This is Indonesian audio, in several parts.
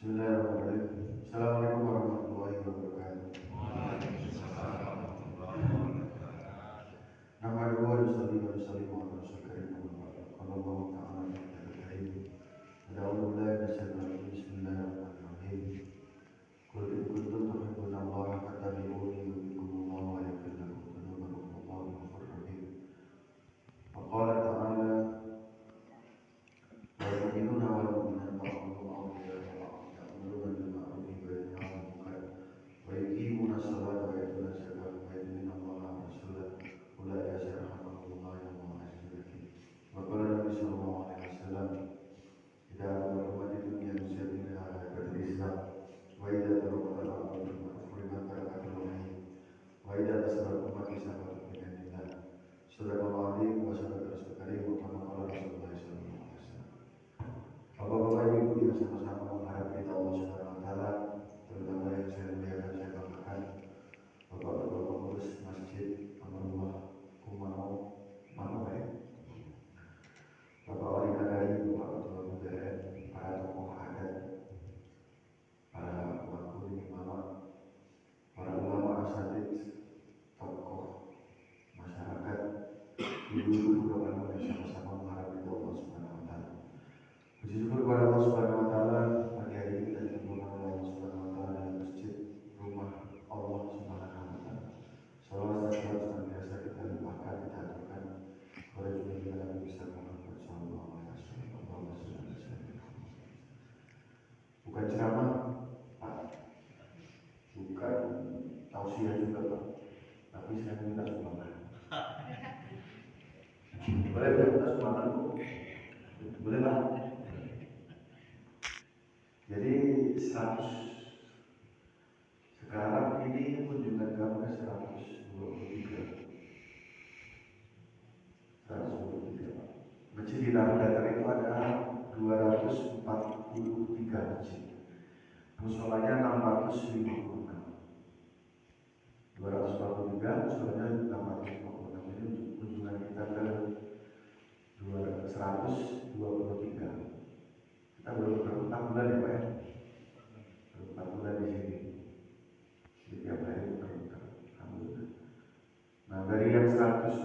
Bismillahirrahmanirrahim. Assalamualaikum warahmatullahi wabarakatuh. Nama dua Rasulullah sallallahu alaihi wasallam. Allah Taala berkarim. Alhamdulillah Bismillahirrahmanirrahim. Qul in kuntum tuhibbuna Allah fattabi'uni yuhibbukum Allah wa yaghfir lakum dhunubakum wallahu ghafurur rahim. Wa qala ta'ala والمؤمنون والمؤمنات بعضهم أولياء بعض يأمرون بالمعروف وينهون عن المنكر ويقيمون الصلاة ويؤتون الزكاة ويطيعون الله ورسوله أولئك سيرحمهم الله إن الله عزيز حكيم. وقال النبي صلى الله عليه وسلم إذا أمركم الدنيا نسيت منها حياة الإسلام وإذا تركت الأرض فحرم بركة الوحي وإذا تسبب أمتي سبب من عند الله صدق الله العظيم وصدق رسول الكريم وكما قال رسول الله صلى الله عليه وسلم. Bapak-bapak ibu yang sama-sama mengharap kita Allah Subhanahu wa taala, terutama yang saya muliakan saya banggakan, Bapak-bapak pengurus masjid Amanullah Kumau Mano ya. Bapak wali kadari, Bapak ketua mudarat, para tokoh adat, para wakil imam, para ulama asatidz, tokoh masyarakat, ibu-ibu bapak-bapak yang sama-sama mengharap kita Allah Subhanahu wa taala. Puji syukur kepada Allah Subhanahu wa taala, pagi hari ini kita dikumpulkan oleh Allah Subhanahu wa taala dalam masjid rumah Allah Subhanahu wa taala. Salawat dan salam senantiasa kita limpahkan, kita aturkan kepada junjungan Nabi besar Muhammad sallallahu alaihi wasallam. Bukan ceramah, Pak. Bukan tausiah juga, Pak. Tapi saya minta sumbangan. Boleh minta sumbangan, Bu? Boleh, Pak? Jadi 100 sekarang ini kunjungan kami ke 123. Masjid di dalam data itu ada 243 masjid. Musolanya 656. 243 musolanya 656. Ini kunjungan kita ke 123. Kita baru 4 bulan ya Pak ya, baru 4 bulan di sini. Di tiap hari muter-muter. Alhamdulillah. Nah dari yang 122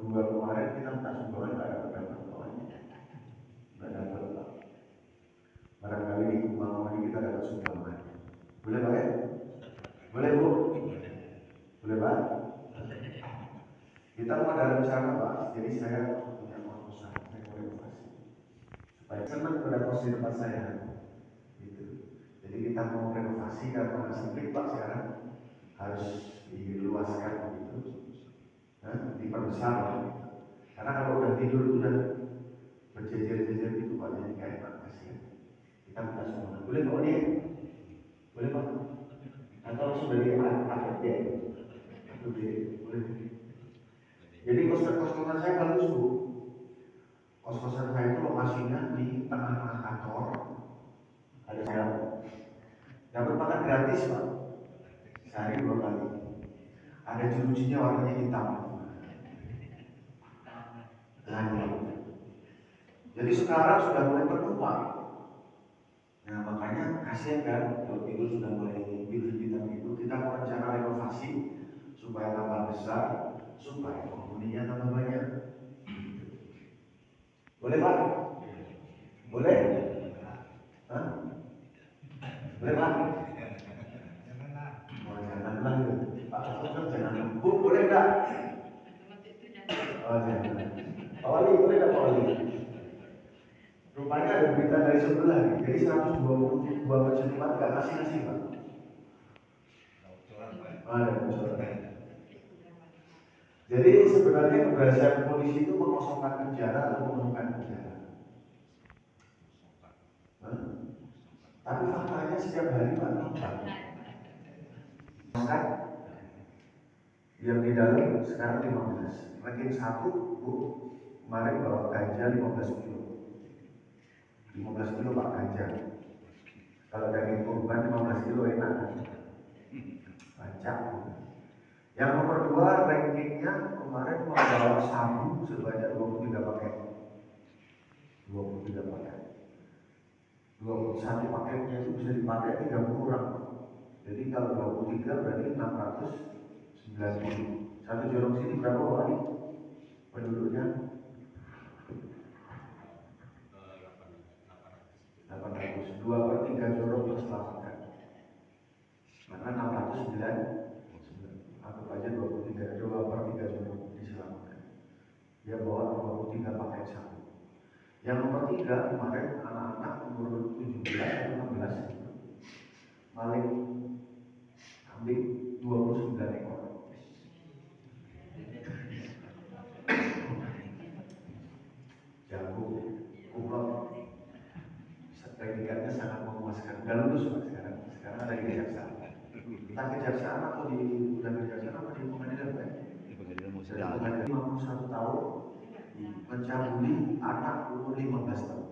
kemarin kita minta sumbangan nggak dapat pokoknya, nggak dapat Pak. Barangkali di Kumau ini kita dapat sumbangan. Boleh Pak ya? Boleh Bu? Boleh Pak? Kita mau ada rencana Pak. Jadi saya punya proposal, saya mau renovasi. Supaya senang pada kos di tempat saya gitu. Jadi kita mau renovasi karena sempit Pak sekarang, harus diluaskan gitu, diperbesar lah. Karena kalau udah tidur udah berjejer-jejer gitu Pak, jadi kayak enak kasihan. Kita minta semua. Boleh Pak ini? Boleh Pak? Atau sudah di APD? Boleh. Jadi kos-kosan saya bagus Bu. Kos-kosan saya itu lokasinya di tengah-tengah kantor. Ada saya dapat makan gratis Pak, sehari 2 kali. Ada jerujinya warnanya hitam. Nah, jadi sekarang sudah mulai penuh Pak. Nah makanya kasihan kan kalau tidur sudah mulai bintang itu. Kita mau rencana renovasi supaya tambah besar, supaya penghuninya tambah banyak. Boleh Pak? Boleh? Hah? Boleh Pak? Oh janganlah Pak, jangan. Bu boleh nggak? Oh jangan. Pak Wali boleh nggak Pak Wali? Rupanya ada berita dari sebelah nih. Jadi 122 masjid Jumat nggak ngasih Pak. Ada bocoran. Jadi sebenarnya keberhasilan polisi itu mengosongkan penjara atau memenuhkan penjara. Tapi faktanya setiap hari Pak tambah. Yang di dalam sekarang 15. Ranking 1 Bu, kemarin bawa ganja 15 kilo. 15 kilo Pak ganja. Kalau daging kurban 15 kilo enak. Bancak. Yang nomor 2 rankingnya kemarin membawa sabu sebanyak 23 paket. 23 paket. Satu paketnya itu bisa dipakai 30 orang. Jadi kalau 23 berarti 690. Satu jorong sini berapa Pak? Penduduknya 800. 2/3 jorong terselamatkan. Karena 609, anggap aja 23, 2/3 jorong diselamatkan. Dia bawa 23 paket sabu. Yang nomor 3 kemarin anak-anak umur 17 atau 16 maling kambing 29 ekor. Jago, kumlot, predikannya sangat memuaskan. Udah lulus Pak sekarang. Sekarang ada di kejaksaan. Entah kejaksaan atau udah kejaksaan atau di pengadilan Pak. Di pengadilan mau sedang. 51 tahun mencabuli anak umur 15 tahun.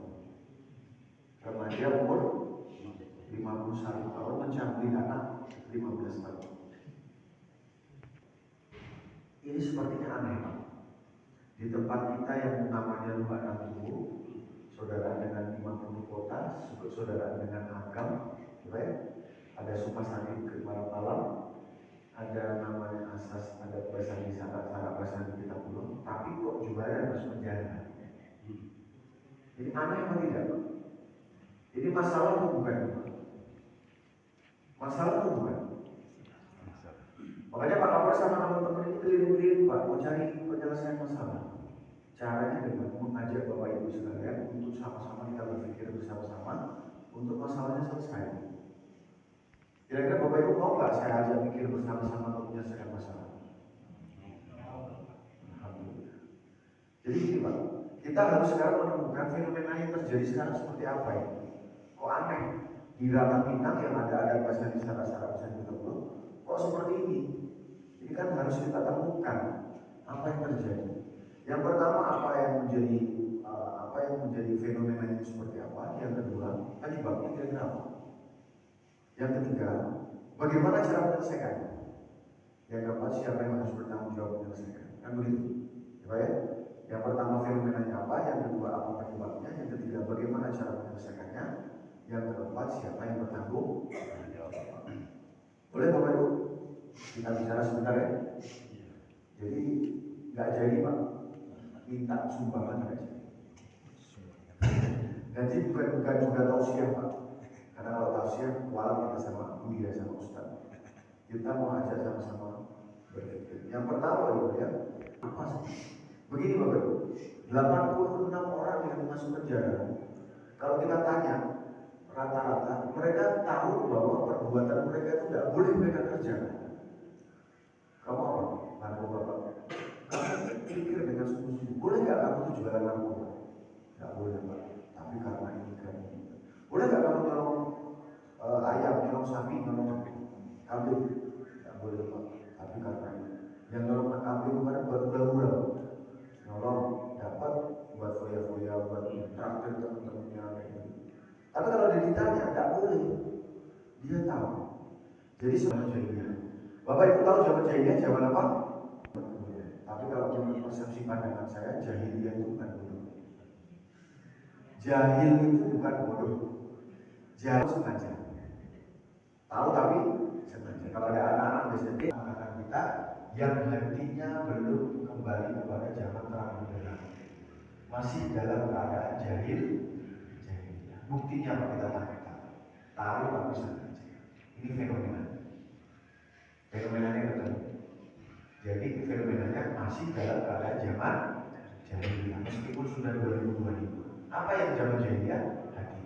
Remaja umur 51 tahun mencabuli anak 15 tahun. Ini sepertinya aneh Pak. Di tempat kita yang namanya Lubak Nantumu, saudara dengan 50 kota, saudara dengan Agam, ada Sumpah Sakit ke malam-malam, ada namanya asas, ada bahasa di sana, bahasa di kita belum, tapi kok juga harus penjara. Ini aneh apa tidak? Ini masalah atau bukan? Masalah atau bukan? Makanya Pak Kapolres sama teman-teman ini keliling-keliling Pak, mau cari penyelesaian masalah. Caranya dengan mengajak Bapak Ibu sekalian untuk sama-sama kita berpikir bersama-sama untuk masalahnya selesai. Kira-kira Bapak Ibu mau nggak saya ajak pikir bersama-sama untuk menyelesaikan masalah? Alhamdulillah. Jadi gini Pak, kita harus sekarang menemukan fenomena yang terjadi sekarang seperti apa ya? Kok aneh? Di Ranah Minang yang ada bahasa di syarat-syarat bisa kita belum, kok seperti ini? Ini kan harus kita temukan apa yang terjadi. Yang pertama apa yang menjadi fenomena itu seperti apa? Yang kedua, penyebabnya kira-kira apa? Yang ketiga, bagaimana cara menyelesaikannya? Yang keempat, siapa yang harus bertanggung jawab menyelesaikan? Kan begitu, ya? Yang pertama fenomenanya apa? Yang kedua apa penyebabnya? Yang ketiga, bagaimana cara menyelesaikannya? Yang keempat, siapa yang bertanggung jawab? Boleh Bapak Ibu? Kita bicara sebentar ya. Jadi nggak jadi Pak, minta sumbangan aja. Jadi bukan juga tausiah Pak. Karena kalau tausiah walau kita sama Buya sama Ustaz. Kita mau ajak sama-sama berpikir. Yang pertama ya, apa sih? Begini Bapak Ibu, 86 orang yang masuk penjara. Kalau kita tanya rata-rata, mereka tahu bahwa perbuatan mereka itu tidak boleh mereka kerjakan. Kamu apa? Narkoba Pak. Kamu pikir dengan sungguh-sungguh, boleh nggak kamu itu jualan narkoba? Nggak boleh Pak. Tapi karena ini kan, boleh nggak kamu nyolong ayam, nyolong sapi, nyolong kambing? Nggak boleh Pak. Tapi karena ini, yang nyolong kambing kemarin buat hura-hura, nyolong dapat buat foya-foya, buat traktir teman-temannya. Tapi kalau dia ditanya, nggak boleh. Dia tahu. Jadi zaman jahiliyah. Bapak Ibu tahu zaman jahiliyah zaman apa? Tapi kalau menurut persepsi pandangan saya, jahiliyah itu bukan bodoh. Jahil itu bukan bodoh. Jahil sengaja. Tahu tapi sengaja. Kalau ada anak-anak biasanya anak-anak kita yang hatinya belum kembali kepada zaman terang benderang, masih dalam keadaan jahil. Buktinya apa kita tangkap? Tahu tapi sengaja. Ini fenomena. Fenomenanya betul. Jadi fenomenanya masih dalam keadaan zaman jahiliyah meskipun sudah 2022. Apa yang zaman jahiliyah? Hati.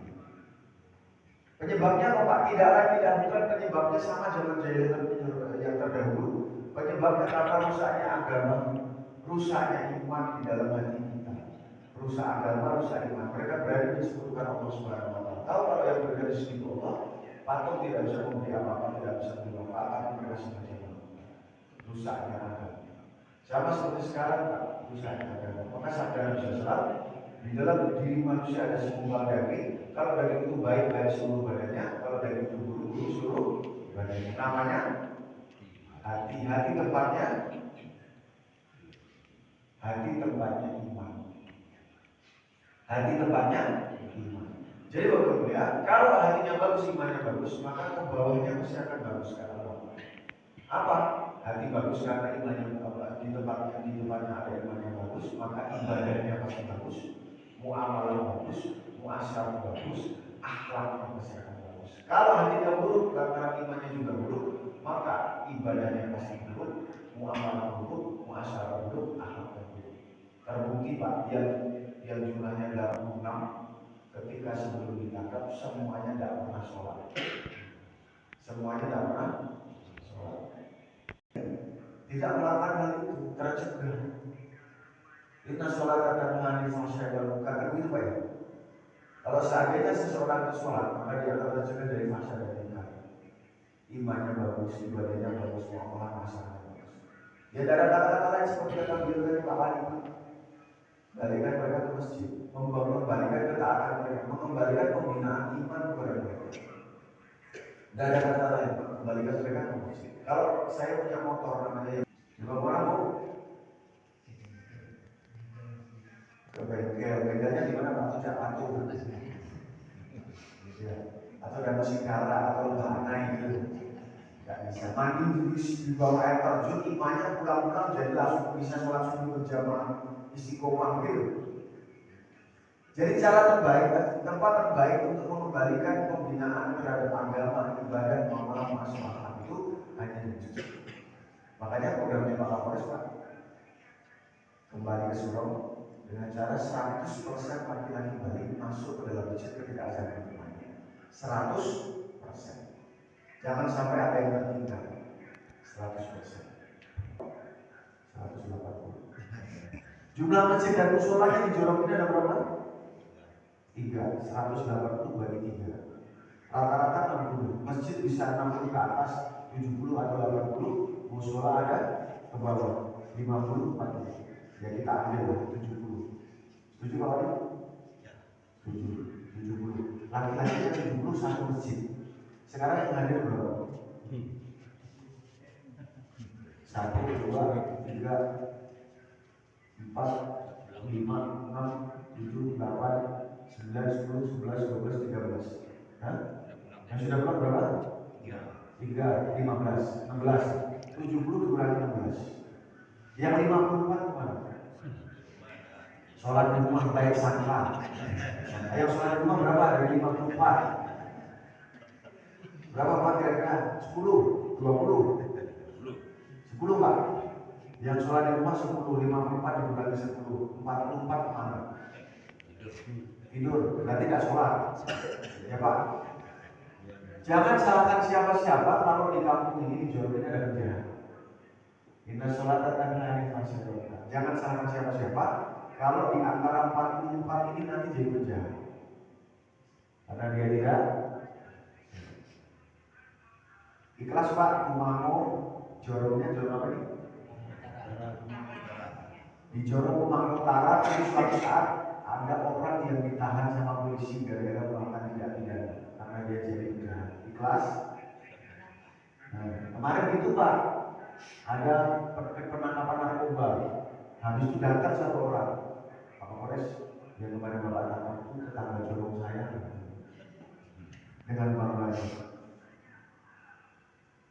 Penyebabnya apa Pak? Tidak bukan penyebabnya sama zaman jahiliyah yang terdahulu. Penyebabnya karena rusaknya agama, rusaknya iman di dalam hati kita. Rusak agama, rusak iman. Mereka berani disebutkan Allah Subhanahu wa Ta'ala. Tahu kalau yang berada di sisi Allah, patung tidak bisa memberi apa-apa, tidak bisa bermanfaat, mereka sengaja rusaknya agama. Sama seperti sekarang Pak, rusaknya agama. Maka sadar bisa selalu di dalam diri manusia ada segumpal daging. Kalau daging itu baik seluruh badannya, kalau daging itu buruk seluruh badannya. Namanya hati. Hati tempatnya iman. Hati tempatnya iman. Jadi Bapak Ibu ya, kalau hatinya bagus, imannya bagus, maka ke bawahnya pasti akan bagus karena Allah. Apa? Hati bagus karena imannya di tempatnya ada imannya bagus, maka ibadahnya pasti bagus, muamalah bagus, muasyarah bagus, akhlaknya pasti akan bagus. Kalau hatinya buruk karena imannya juga buruk, maka ibadahnya pasti buruk, muamalah buruk, muasyarah buruk, akhlaknya buruk. Terbukti Pak, yang jumlahnya 86 ketika sebelum ditangkap semuanya tidak pernah sholat. Semuanya tidak pernah sholat. Tidak melakukan hal itu tercegah. Inna sholat akan menghadiri masyarakat dan muka. Itu Pak ya. Kalau seandainya seseorang itu sholat, maka dia akan tercegah dari masyarakat dan muka. Imannya bagus, ibadahnya bagus, muamalah masyarakat bagus. Ya ada kata-kata lain seperti yang diambil dari Pak Wali. Balikan mereka ke masjid, mengembalikan ketaatan mereka, mengembalikan pembinaan iman kepada mereka. Tidak ada kata lain, kembalikan mereka ke masjid. Kalau saya punya motor namanya juga orang mau ke bengkel, bengkelnya di mana Pak? Tidak patuh, ya. Atau ada mesin kara atau lembah anai gitu. Tidak bisa mandi di bawah air terjun, imannya pulang-pulang jadi langsung bisa sholat subuh berjamaah istiqomah gitu. Jadi cara terbaik, tempat terbaik untuk mengembalikan pembinaan terhadap agama, ibadah, muamalah, masalah itu hanya di masjid. Makanya programnya Pak Kapolres Pak kembali ke surau dengan cara 100% laki-laki balik masuk ke dalam masjid ketika azan berkumandang. 100%. Jangan sampai ada yang tertinggal. 100%. 180. Jumlah masjid dan musholanya di Jorong ini ada berapa? 3, 180 bagi 3. Rata-rata 60. Masjid bisa 60 ke atas, 70 atau 80. Mushola ada ke bawah, 50, 40. Ya kita ambil lah 70. Setuju Pak Wali? Setuju. 70. Laki-lakinya 70 satu masjid. Sekarang yang hadir berapa? 1, 2, 3, 4, 5, 6, 7, 8, 9, 10, 11, 12, 13. Hah? Yang sudah pulang berapa? 3, 15, 16. 70 dikurangi 16. Yang 54 kemana? Sholat di rumah baik sangka. Yang sholat di rumah berapa? Dari 54. Berapa Pak kira-kira? 10, 20. 10 Pak. Yang sholat di rumah 10, 54 dikurangi 10, 44 kemana? Tidur, berarti tidak sholat. Ya Pak. Jangan salahkan siapa-siapa kalau di kampung ini di Jawa ini ada penjahat. Inna sholat datangnya hari masyarakat. Jangan salahkan siapa-siapa kalau di antara 44 ini nanti jadi penjahat. Karena dia tidak ikhlas Pak, Umamo, jorongnya jorong apa ini? Di Jorong Kemang Utara, suatu saat ada orang yang ditahan sama polisi gara-gara melakukan tindak pidana karena dia jadi penjahat. Ikhlas. Nah, kemarin itu Pak, ada penangkapan narkoba. Habis itu datang satu orang, Pak Kapolres, yang kemarin Bapak tangkap itu tetangga Jorong saya dengan bangga.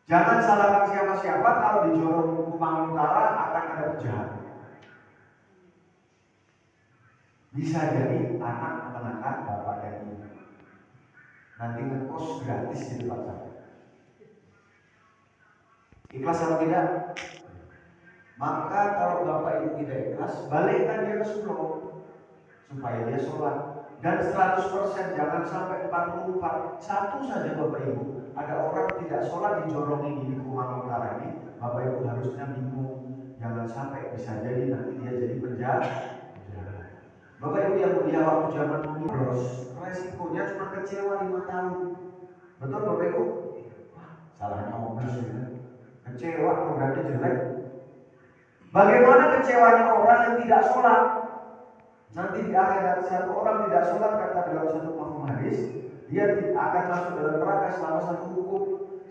Jangan salahkan siapa-siapa kalau di Jorong Kemang Utara akan ada penjahat. Bisa jadi anak menekan bapak dan ibu. Nanti ngekos gratis di tempat saya. Ikhlas atau tidak? Maka kalau bapak ibu tidak ikhlas, balikkan dia ke surau supaya dia sholat. Dan 100% jangan sampai 44. Satu saja bapak ibu, ada orang tidak sholat di Jorong ini, di Kumang Utara ini, bapak ibu harusnya bingung. Jangan sampai bisa jadi nanti dia jadi penjahat. Bapak Ibu yang mulia, waktu zaman bolos, resikonya cuma kecewa 5 tahun. Betul Bapak Ibu? Wah, salahnya obras ya. Kecewa, programnya jelek. Bagaimana kecewanya orang yang tidak sholat? Nanti di akhirat satu orang tidak sholat, kata dalam satu mafhum hadis, dia akan masuk dalam neraka selama satu hukum.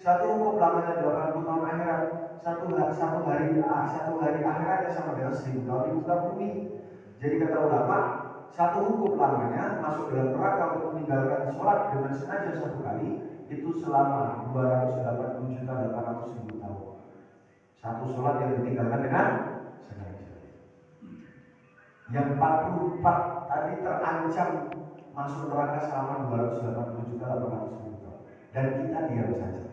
Satu hukum lamanya 80 tahun akhirat. Satu hari akhiratnya sama dengan 1000 tahun di muka bumi. Jadi kata ulama, satu hukum lamanya masuk dalam neraka untuk meninggalkan sholat dengan sengaja satu kali itu selama 280.800.000 tahun. Satu sholat yang ditinggalkan dengan sengaja. Yang 44 tadi terancam masuk neraka selama 280.800.000 tahun. Dan kita diam saja.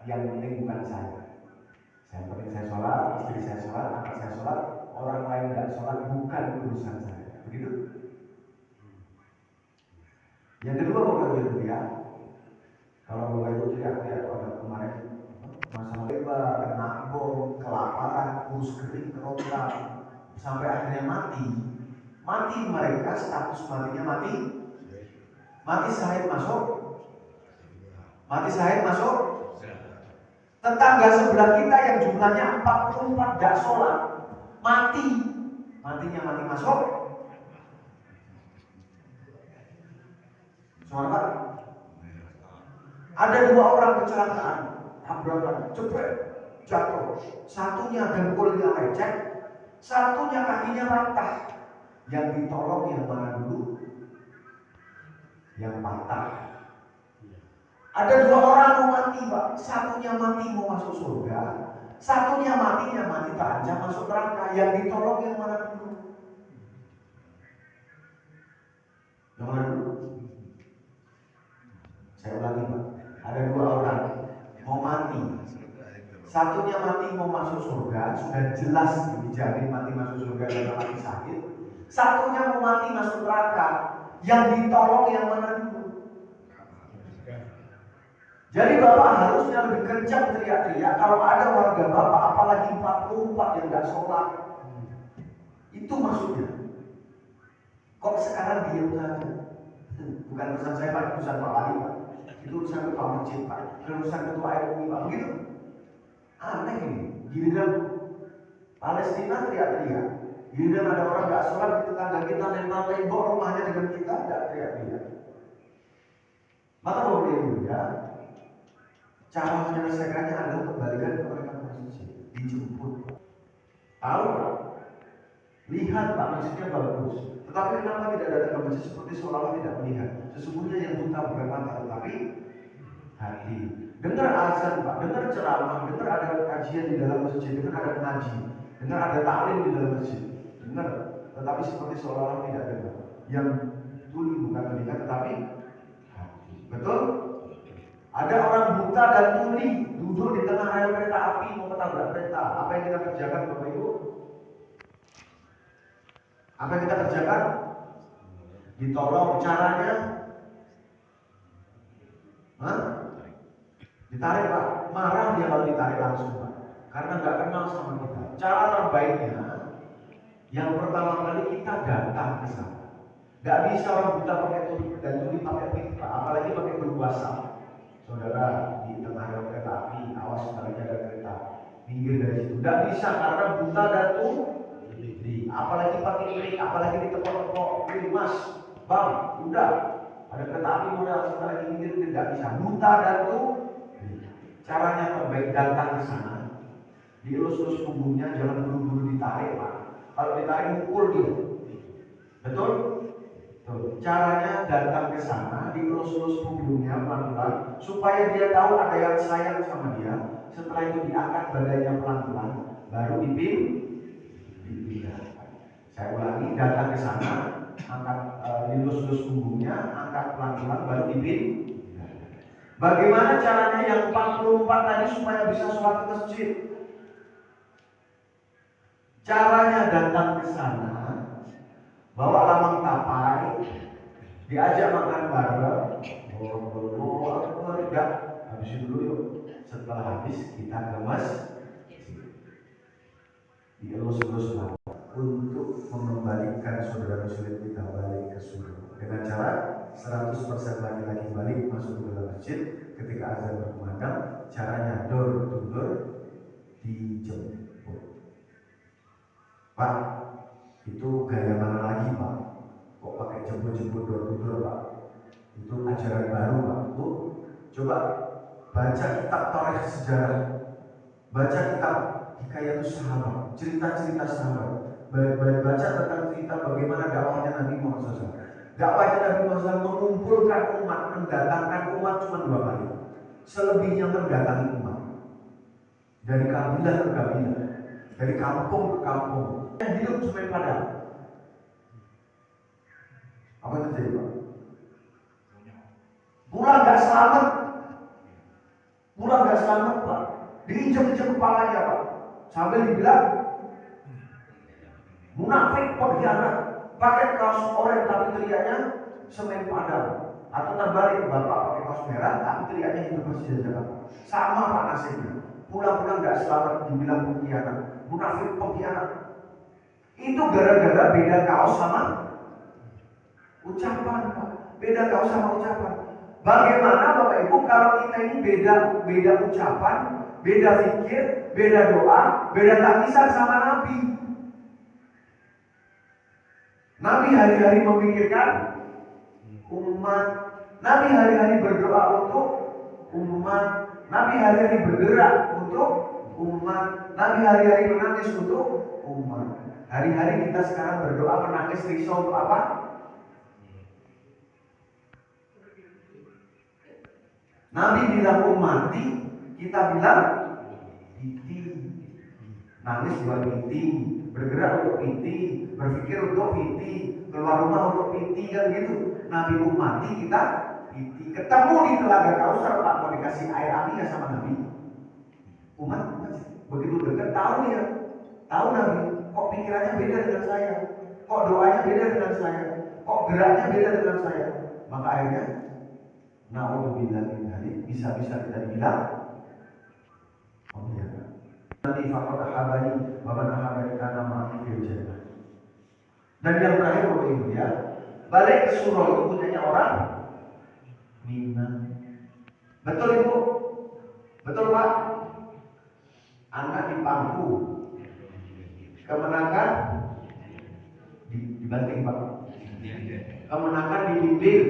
Yang penting bukan saya. Yang penting saya sholat, istri saya sholat, anak saya sholat, orang lain tidak sholat bukan urusan saya. Begitu? Yang kedua Bapak Ibu ya, kalau Bapak Ibu teriak-teriak pada kemarin masalah lebar, kena bom, kelaparan, kurus kering, kerokan, sampai akhirnya mati. Mati mereka, status matinya mati. Mati syahid masuk. Mati syahid masuk. Tetangga sebelah kita yang jumlahnya 44 gak sholat, mati. Matinya mati masuk. Saudara, ada 2 orang kecelakaan, tabrakan, jebret, jatuh. Satunya dengkulnya lecet, satunya kakinya patah. Yang ditolong yang mana dulu? Yang patah. Ada 2 orang mau mati, Pak. Satunya mati mau masuk surga, satunya matinya mati terancam masuk neraka. Yang ditolong yang mana dulu? Yang mana dulu? Saya ulangi, Pak. Ada 2 orang mau mati. Satunya mati mau masuk surga, sudah jelas dijamin mati masuk surga dan mati sakit. Satunya mau mati masuk neraka. Yang ditolong yang mana dulu? Jadi Bapak harusnya lebih kencang teriak-teriak kalau ada warga Bapak, apalagi 44 yang gak sholat. Itu maksudnya. Kok sekarang diam saja? Bukan urusan saya Pak, urusan Pak Wali Pak. Itu urusan ketua masjid Pak, urusan ketua MUI Pak. Begitu? Aneh ini. Giliran Palestina teriak-teriak, giliran ada orang gak sholat di tetangga kita nempel tembok rumahnya dengan kita, gak teriak-teriak. Maka Bapak Ibu ya, cara menyelesaikannya adalah kembalikan ke mereka masjid, dijemput. Tahu Pak? Lihat Pak, masjidnya bagus. Tetapi kenapa tidak datang ke masjid seperti seolah-olah tidak melihat? Sesungguhnya yang buta bukan mata, tetapi hati. Dengar azan Pak, dengar ceramah, dengar ada kajian di dalam masjid, dengar ada ngaji, dengar ada taklim di dalam masjid, dengar. Tetapi seperti seolah-olah tidak dengar. Yang tuli bukan melihat, tetapi hati. Betul? Ada orang buta dan tuli duduk di tengah rel kereta api mau ketabrak kereta. Apa yang kita kerjakan Bapak Ibu? Apa yang kita kerjakan? Ditolong. Caranya? Ditarik Pak. Marah dia kalau ditarik langsung Pak, karena nggak kenal sama kita. Cara terbaiknya, yang pertama kali kita datang ke sana. Nggak bisa orang buta pakai tuli dan tuli pakai pipa, apalagi pakai berkuasa. Saudara di tengah rel kereta api, awas sebenarnya ada kereta, minggir dari situ. Nggak bisa karena buta dan tuli, apalagi pakai mic, apalagi ditepok-tepok, mas, bang, udah ada kereta api modal sebentar lagi minggir, tidak bisa. Buta dan tuli. Caranya terbaik datang ke sana, dielus-elus punggungnya, jangan buru-buru ditarik Pak. Kalau ditarik mukul dia, betul? Caranya datang ke sana, dielus-elus punggungnya pelan-pelan, supaya dia tahu ada yang sayang sama dia. Setelah itu diangkat badannya pelan-pelan, baru dipindah. Saya ulangi, datang ke sana, angkat dielus-elus punggungnya, angkat pelan-pelan, baru dipindah. Bagaimana caranya yang 44 tadi supaya bisa sholat ke masjid? Caranya datang ke sana, bawa lamang tapai, diajak makan bareng, enggak, habisin dulu yuk. Setelah habis kita ke masjid, dielus-elus lah untuk mengembalikan saudara muslim kita balik ke surga dengan cara 100% laki-laki balik masuk ke dalam masjid ketika azan berkumandang. Caranya door to door, dijemput. Pak, itu gaya mana lagi Pak? Kok pakai jemput-jemput door to door Pak? Itu ajaran baru Pak. Bu, coba baca kitab tarikh sejarah, baca kitab Hikayatus Sahabat, cerita-cerita sahabat. baca tentang cerita bagaimana dakwahnya Nabi Muhammad SAW. Dakwahnya Nabi Muhammad SAW mengumpulkan umat, mendatangkan umat cuma 2 kali. Selebihnya mendatangi umat. Dari kabilah ke kabilah, dari kampung ke kampung. Yang hidup semen padang. Apa yang terjadi, Pak? Pulang gak selamat. Pulang gak selamat, Pak. Diinjak-injak kepalanya, Pak. Sambil dibilang munafik, pengkhianat. Pakai kaos oranye tapi teriaknya semen padang. Atau terbalik, bapak pakai kaos merah tapi teriaknya hidup bersejahtera. Sama Pak nasibnya. Pulang-pulang gak selamat, dibilang pengkhianat. Munafik, pengkhianat. Itu gara-gara beda kaos sama ucapan, Pak. Beda kaos sama ucapan. Bagaimana Bapak Ibu kalau kita ini beda ucapan, beda fikir, beda doa, beda tangisan sama Nabi. Nabi hari-hari memikirkan umat. Nabi hari-hari berdoa untuk umat. Nabi hari-hari bergerak untuk umat. Nabi hari-hari menangis untuk umat. Hari-hari kita sekarang berdoa menangis risau untuk apa? Nabi bilang umati, kita bilang piti. Nangis buat piti, bergerak untuk piti, berpikir untuk piti, keluar rumah untuk piti, kan gitu. Nabi umati, kita piti. Ketemu di Telaga Kausar, Pak, mau dikasih air api ya sama Nabi. Umat begitu dekat, tahu dia, tahu Nabi. Kok pikirannya beda dengan saya, kok doanya beda dengan saya, kok geraknya beda dengan saya. Maka akhirnya na'udzubillah min dzalik, bisa-bisa kita dibilang pembiara. Nanti faqad ahabani wa man ahabani kana ma'i fil jannah. Dan yang terakhir Bapak Ibu ya, balik ke surau itu punyanya orang Minang. Betul Ibu? Betul Pak? Anak di pangku, kemenangan dibanting Pak. Kemenangan dibimbing.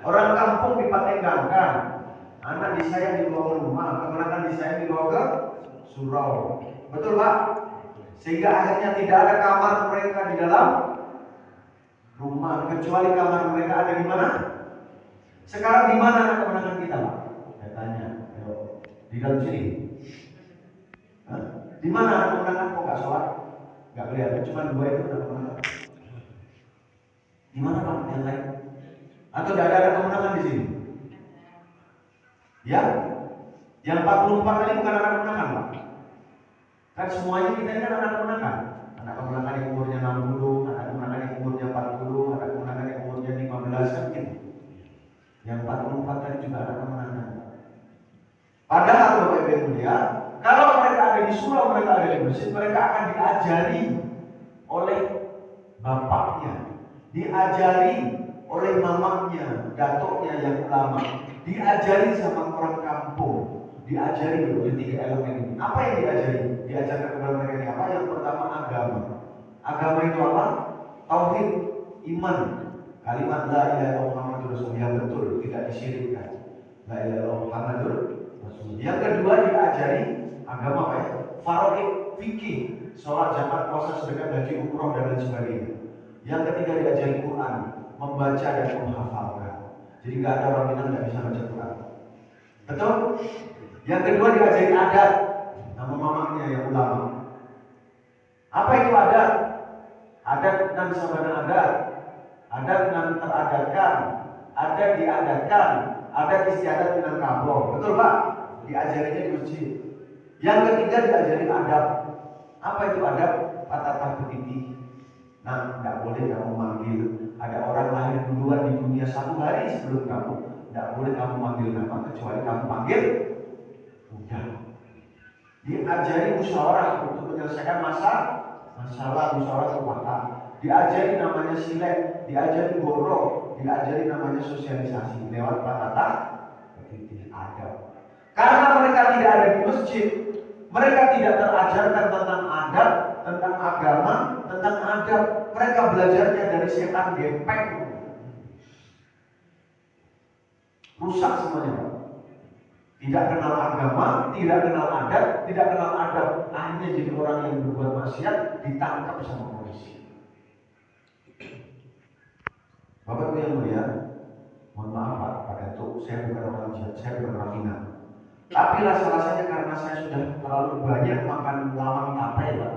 Orang kampung dipatenggangkan, anak disayang dibawa ke rumah, kemenangan disayang dibawa ke surau. Betul Pak? Sehingga akhirnya tidak ada kamar mereka di dalam rumah, kecuali kamar mereka ada di mana? Sekarang di mana anak kemenangan kita Pak? Saya tanya, di dalam sini. Hah? Di mana anak kemenangan kok nggak sholat? Nggak kelihatan, cuma 2 itu anak kemenangan. Di mana Pak yang lain? Atau tidak ada kemenangan di sini? Ya, yang 44 tadi bukan anak kemenangan, Pak. Kan semuanya kita ini kan anak kemenangan. Anak kemenangan yang umurnya 60, anak kemenangan yang umurnya 40, anak kemenangan yang umurnya 15 kan gitu. Yang 44 tadi juga anak kemenangan. Padahal Bapak Ibu ya, kalau mereka ada di surau, mereka ada di masjid, mereka akan diajari oleh bapaknya, diajari oleh mamanya, datuknya yang ulama, diajari sama orang kampung, diajari dulu di 3 elemen ini. Apa yang diajari? Diajarkan kepada mereka ini apa? Yang pertama agama. Agama itu apa? Tauhid, iman, kalimat la ilaha illallah Muhammadur Rasulullah yang betul, tidak disyirikkan. La ilaha illallah Muhammadur Rasulullah. Yang kedua diajari agama apa ya? Faraid, fikih, sholat, zakat, puasa, sedekah, haji, umroh dan lain sebagainya. Yang ketiga diajari Quran, membaca dan menghafalkan. Jadi nggak ada orang Minang nggak bisa baca Quran. Betul? Yang kedua diajari adat, nama mamanya yang ulama. Apa itu adat? Adat dan sabana adat dan teradatkan, adat diadatkan, adat istiadat Minangkabau. Betul Pak? Diajarinya di masjid. Yang ketiga diajari adab. Apa itu adab? Patah petiti. Nah, tidak boleh kamu manggil. Ada orang lahir duluan di dunia 1 hari sebelum kamu. Tidak boleh kamu manggil nama kecuali kamu panggil udah. Diajari musyawarah untuk menyelesaikan masalah musyawarah kekuatan. Diajari namanya silek, diajari borok, diajari namanya sosialisasi lewat patah petiti adab. Karena mereka tidak ada di masjid, mereka tidak terajarkan tentang adab, tentang agama, tentang adab. Mereka belajarnya dari setan gepeng. Rusak semuanya. Tidak kenal agama, tidak kenal adat, tidak kenal adab. Akhirnya jadi orang yang berbuat maksiat, ditangkap sama polisi. Bapak Ibu yang mulia, mohon maaf Pak Datuk, saya bukan orang jahat, saya bukan orang hina. Tapi rasa-rasanya karena saya sudah terlalu banyak makan lawang tape ya Pak.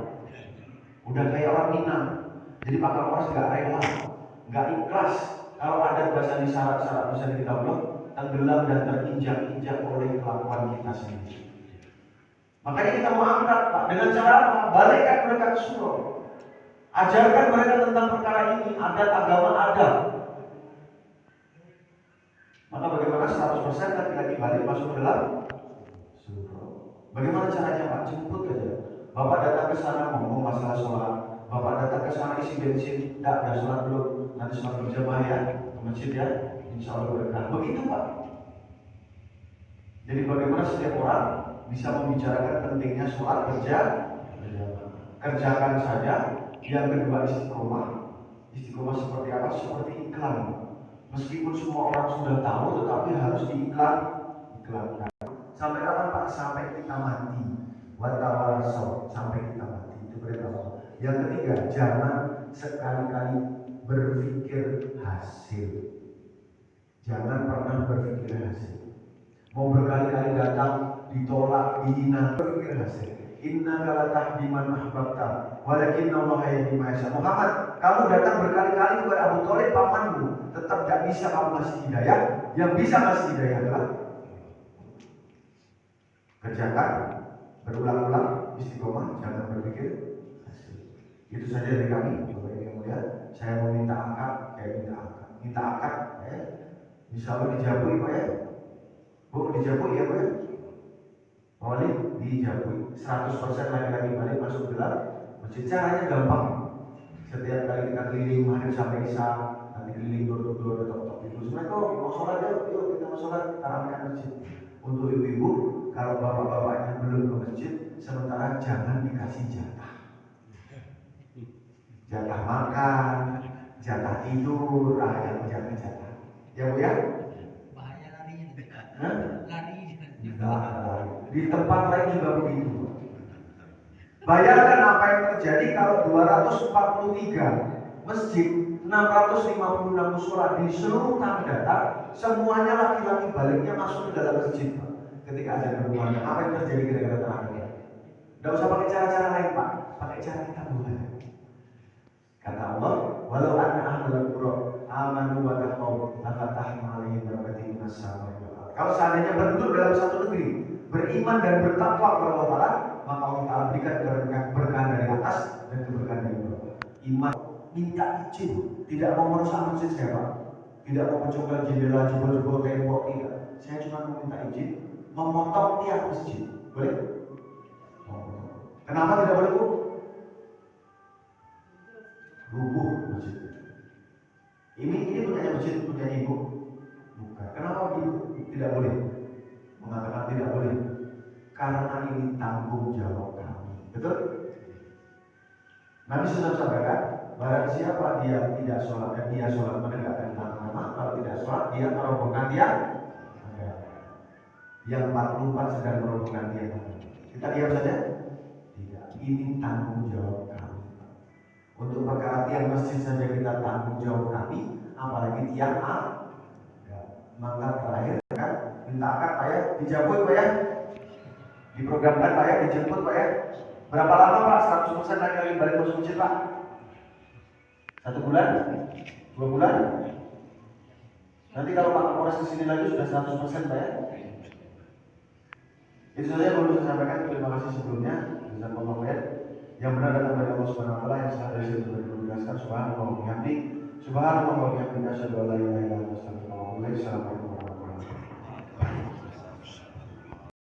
Udah kayak orang Minang. Jadi Pak Kapolres nggak rela, nggak ikhlas kalau ada bahasa di syarat-syarat bisa kita bilang tenggelam dan terinjak-injak oleh kelakuan kita sendiri. Makanya kita mau angkat Pak dengan cara apa? Balikkan mereka ke surau. Ajarkan mereka tentang perkara ini, adat agama ada. Maka bagaimana 100% laki-laki balik masuk ke dalam surau? Bagaimana caranya Pak? Jemput aja. Bapak datang ke sana ngomong masalah sholat. Bapak datang ke sana isi bensin, tidak ada sholat belum. Nanti sholat berjamaah ya ke masjid ya. Insya Allah berkah. Begitu Pak. Jadi bagaimana setiap orang bisa membicarakan pentingnya sholat kerjakan saja. Yang kedua istiqomah. Istiqomah seperti apa? Seperti iklan. Meskipun semua orang sudah tahu, tetapi harus iklankan. Sampai kapan Pak? Sampai kita mati. Watawasau, sampai kita mati. Itu perintah. Yang ketiga, jangan sekali-kali berpikir hasil. Jangan pernah berpikir hasil. Mau berkali-kali datang, ditolak, dihina, berpikir hasil. Innaka la tahdi man ahbabta, walakinna Allaha yahdi man yasha. Muhammad, kamu datang berkali-kali kepada Abu Thalib pamanmu, tetap tidak bisa kamu kasih hidayah. Yang bisa kasih hidayah adalah kerjakan, berulang-ulang, istiqomah, jangan berpikir hasil. Itu saja dari kami. Bapak Ibu yang mulia, saya mau minta akad, minta akad, insya Allah dijabui Pak ya. Bu, dijabui ya Pak ya. Oleh dijabui 100% laki-laki balik masuk ke dalam masjid. Caranya gampang. Setiap kali kita keliling maghrib sampai isya, nanti keliling door ketok-ketok ibu. Assalamualaikum, mau sholat yuk kita mau sholat, kita ramaikan masjid. Untuk ibu-ibu, kalau bapak-bapaknya belum ke masjid, sementara jangan dikasih jatah. Jatah makan, jatah tidur, yang jangan jatah. Ya Bu ya? Bahaya larinya. Lari. Di tempat lain juga begitu. Bayangkan apa yang terjadi kalau 243 masjid, 656 musola di seluruh tanah datar, semuanya laki-laki baliknya masuk ke dalam masjid. Ketika ada berhubungan, apa yang terjadi kira-kira terakhir? Tidak usah pakai cara-cara lain Pak, pakai cara kita buat. Kata Allah, walau anna ahlul qura amanu wa taqaw lafatahna alaihim barakatin minas samai wal ardh. Kalau seandainya penduduk dalam satu negeri beriman dan bertakwa kepada Allah Taala, maka Allah Taala berikan keberkahan dari atas dan keberkahan dari bawah. Iman minta izin, tidak mau merusak masjid saya Pak, tidak mau mencoba jendela, jebol-jebol tembok, tidak. Saya cuma mau minta izin memotong tiap masjid, boleh? Kenapa tidak boleh Bu? Rubuh masjid. Ini bukannya masjid, punya ibu. Bukan. Kenapa ibu tidak boleh? Mengatakan tidak boleh. Karena ini tanggung jawab kami. Betul? Nabi sudah sampaikan, barang siapa dia tidak sholat dan dia sholat menegakkan agama, kalau tidak sholat dia merobohkan dia. Yang 44 sedang merobohkan dia. Kita diam saja? Tidak. Ini tanggung jawab kami. Untuk perkara tiang masjid saja kita tanggung jawab kami, apalagi tiang maka terakhir kan minta akad Pak ya, dijabut Pak ya, diprogramkan Pak ya, dijemput Pak ya. Berapa lama Pak? 100% lagi balik masuk masjid Pak? 1 bulan? 2 bulan? Nanti kalau Pak Kapolres kesini lagi sudah 100% Pak ya. Itu saja yang perlu saya sampaikan. Terima kasih sebelumnya. Jazakallahu khairan. Yang benar datang dari Allah Subhanahu wa taala, yang salah dari saya sudah dijelaskan. Subhanallah wa bihamdihi, subhanallah wa bihamdihi, asyhadu an la ilaha illa anta, astaghfiruka wa atubu ilaik. Assalamualaikum.